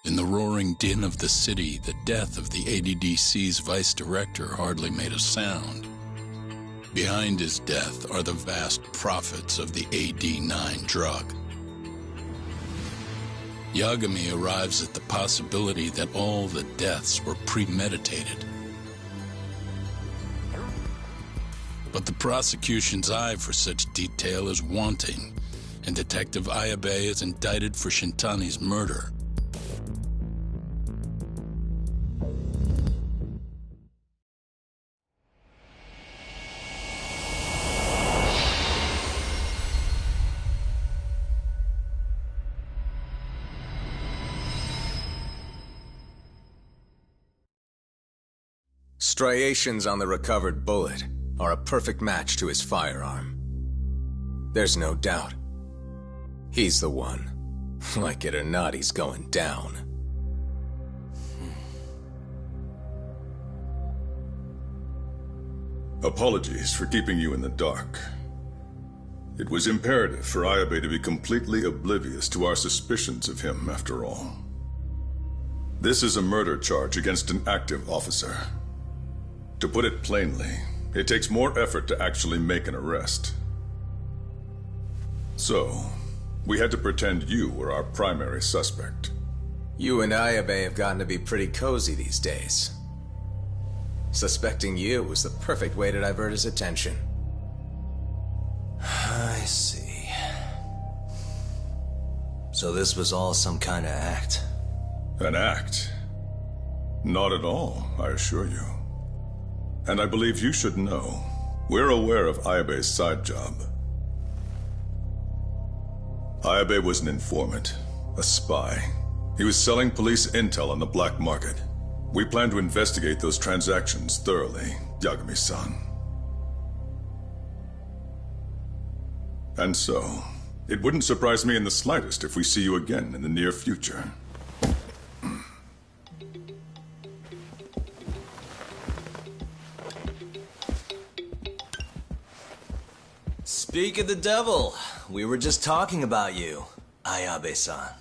In the roaring din of the city, the death of the ADDC's vice director hardly made a sound. Behind his death are the vast profits of the AD9 drug. Yagami arrives at the possibility that all the deaths were premeditated. But the prosecution's eye for such detail is wanting, and Detective Ayabe is indicted for Shintani's murder. Striations on the recovered bullet are a perfect match to his firearm. There's no doubt. He's the one. Like it or not, he's going down. Apologies for keeping you in the dark. It was imperative for Ayabe to be completely oblivious to our suspicions of him, after all. This is a murder charge against an active officer. To put it plainly, it takes more effort to actually make an arrest. So, we had to pretend you were our primary suspect. You and Ayabe have gotten to be pretty cozy these days. Suspecting you was the perfect way to divert his attention. I see. So this was all some kind of act? An act? Not at all, I assure you. And I believe you should know, we're aware of Ayabe's side job. Ayabe was an informant, a spy. He was selling police intel on the black market. We plan to investigate those transactions thoroughly, Yagami-san. And so, it wouldn't surprise me in the slightest if we see you again in the near future. Speak of the devil, we were just talking about you, Ayabe-san.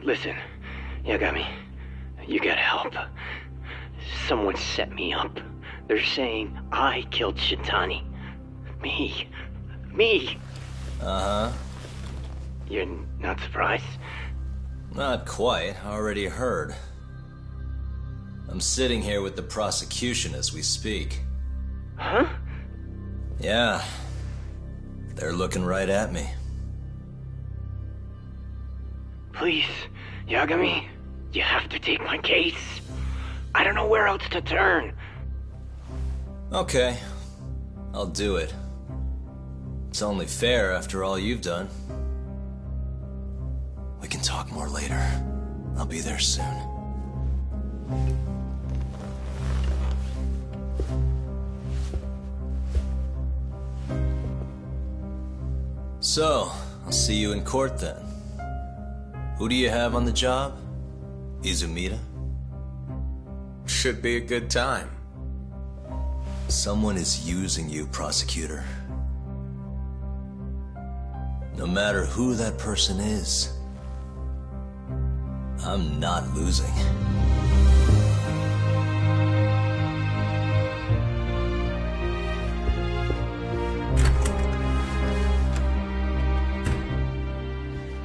Listen, Yagami, you gotta help. Someone set me up. They're saying I killed Shintani. Me. Uh-huh. You're not surprised? Not quite, already heard. I'm sitting here with the prosecution as we speak. Huh? Yeah. They're looking right at me. Please, Yagami, you have to take my case. I don't know where else to turn. Okay. I'll do it. It's only fair after all you've done. We can talk more later. I'll be there soon. So, I'll see you in court then. Who do you have on the job? Izumida? Should be a good time. Someone is using you, prosecutor. No matter who that person is, I'm not losing.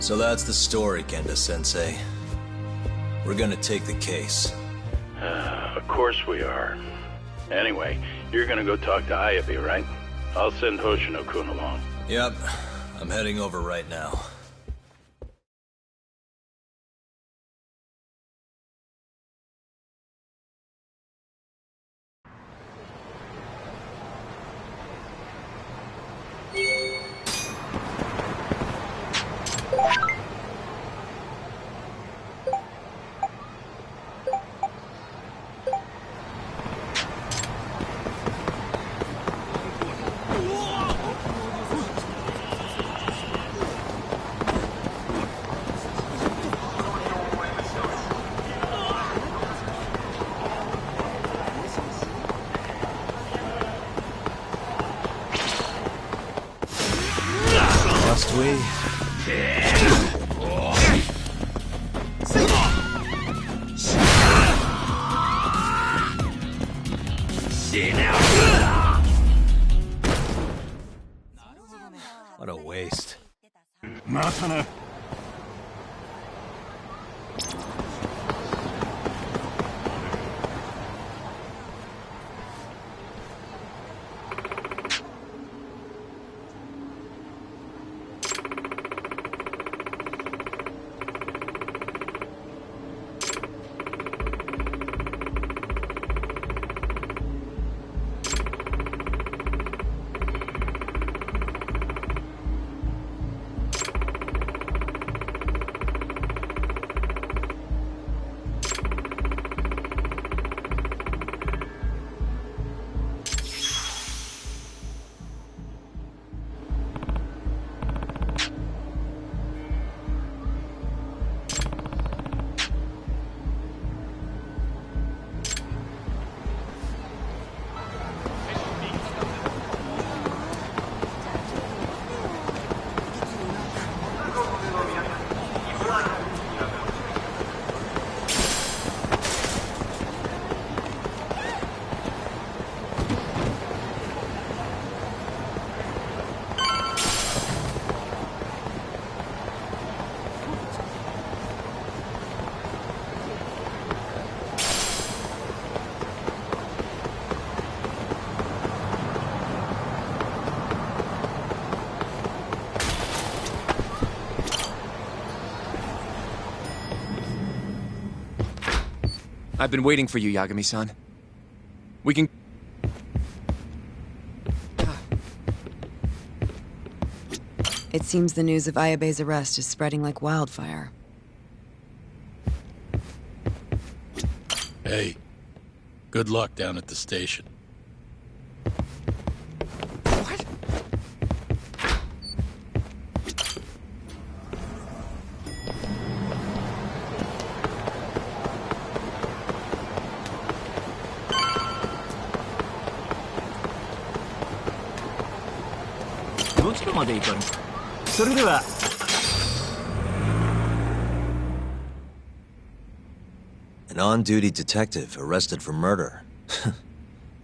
So that's the story, Genda-sensei. We're gonna take the case. Of course we are. Anyway, you're gonna go talk to Ayabe, right? I'll send Hoshino-kun along. Yep, I'm heading over right now. Must we? What a waste. またな。I've been waiting for you, Yagami-san. We can... It seems the news of Ayabe's arrest is spreading like wildfire. Hey, good luck down at the station. What? An on-duty detective arrested for murder.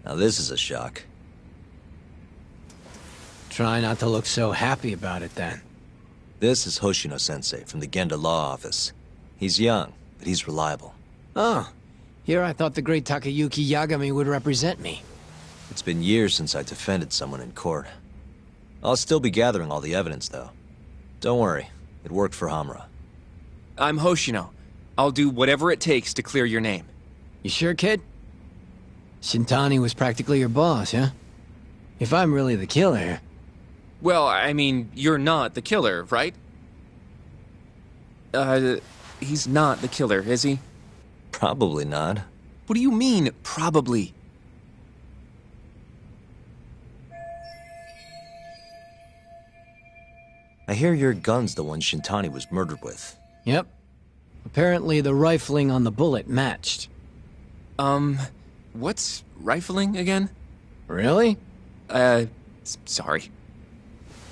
Now this is a shock. Try not to look so happy about it, then. This is Hoshino-sensei from the Genda Law Office. He's young, but he's reliable. Oh, here I thought the great Takayuki Yagami would represent me. It's been years since I defended someone in court. I'll still be gathering all the evidence, though. Don't worry, it worked for Hamura. I'm Hoshino. I'll do whatever it takes to clear your name. You sure, kid? Shintani was practically your boss, huh? If I'm really the killer... Well, I mean, you're not the killer, right? He's not the killer, is he? Probably not. What do you mean, probably? I hear your gun's the one Shintani was murdered with. Yep. Apparently the rifling on the bullet matched. What's rifling again? Really? Sorry.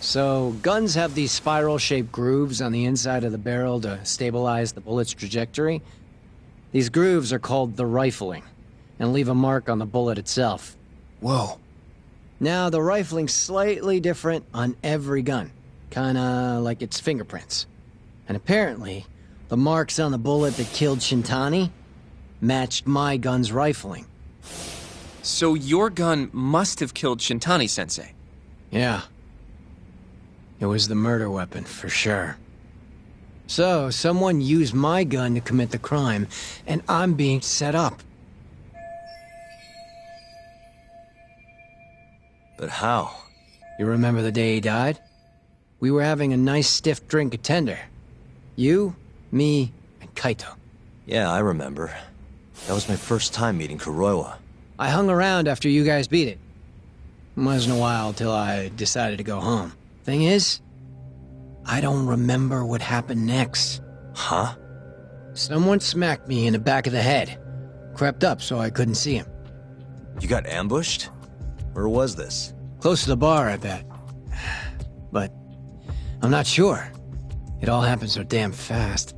So, guns have these spiral-shaped grooves on the inside of the barrel to stabilize the bullet's trajectory. These grooves are called the rifling, and leave a mark on the bullet itself. Whoa. Now, the rifling's slightly different on every gun. Kinda like its fingerprints. And apparently, the marks on the bullet that killed Shintani matched my gun's rifling. So your gun must have killed Shintani-sensei? Yeah. It was the murder weapon, for sure. So, someone used my gun to commit the crime, and I'm being set up. But how? You remember the day he died? We were having a nice stiff drink at Tender. You, me, and Kaito. Yeah, I remember. That was my first time meeting Kuroiwa. I hung around after you guys beat it. Wasn't a while till I decided to go home. Thing is, I don't remember what happened next. Huh? Someone smacked me in the back of the head. Crept up so I couldn't see him. You got ambushed? Where was this? Close to the bar, I bet. But I'm not sure. It all happened so damn fast.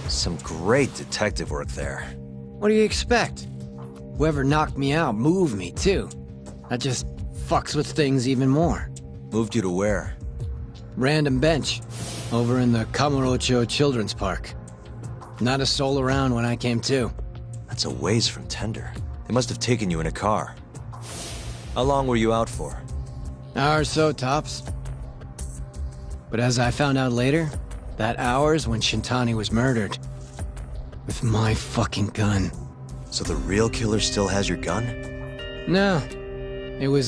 Some great detective work there. What do you expect? Whoever knocked me out moved me, too. That just fucks with things even more. Moved you to where? Random bench, over in the Kamurocho Children's Park. Not a soul around when I came to. That's a ways from Tender. They must have taken you in a car. How long were you out for? Hour or so, tops. But as I found out later, that hour's when Shintani was murdered. With my fucking gun. So the real killer still has your gun? No. It was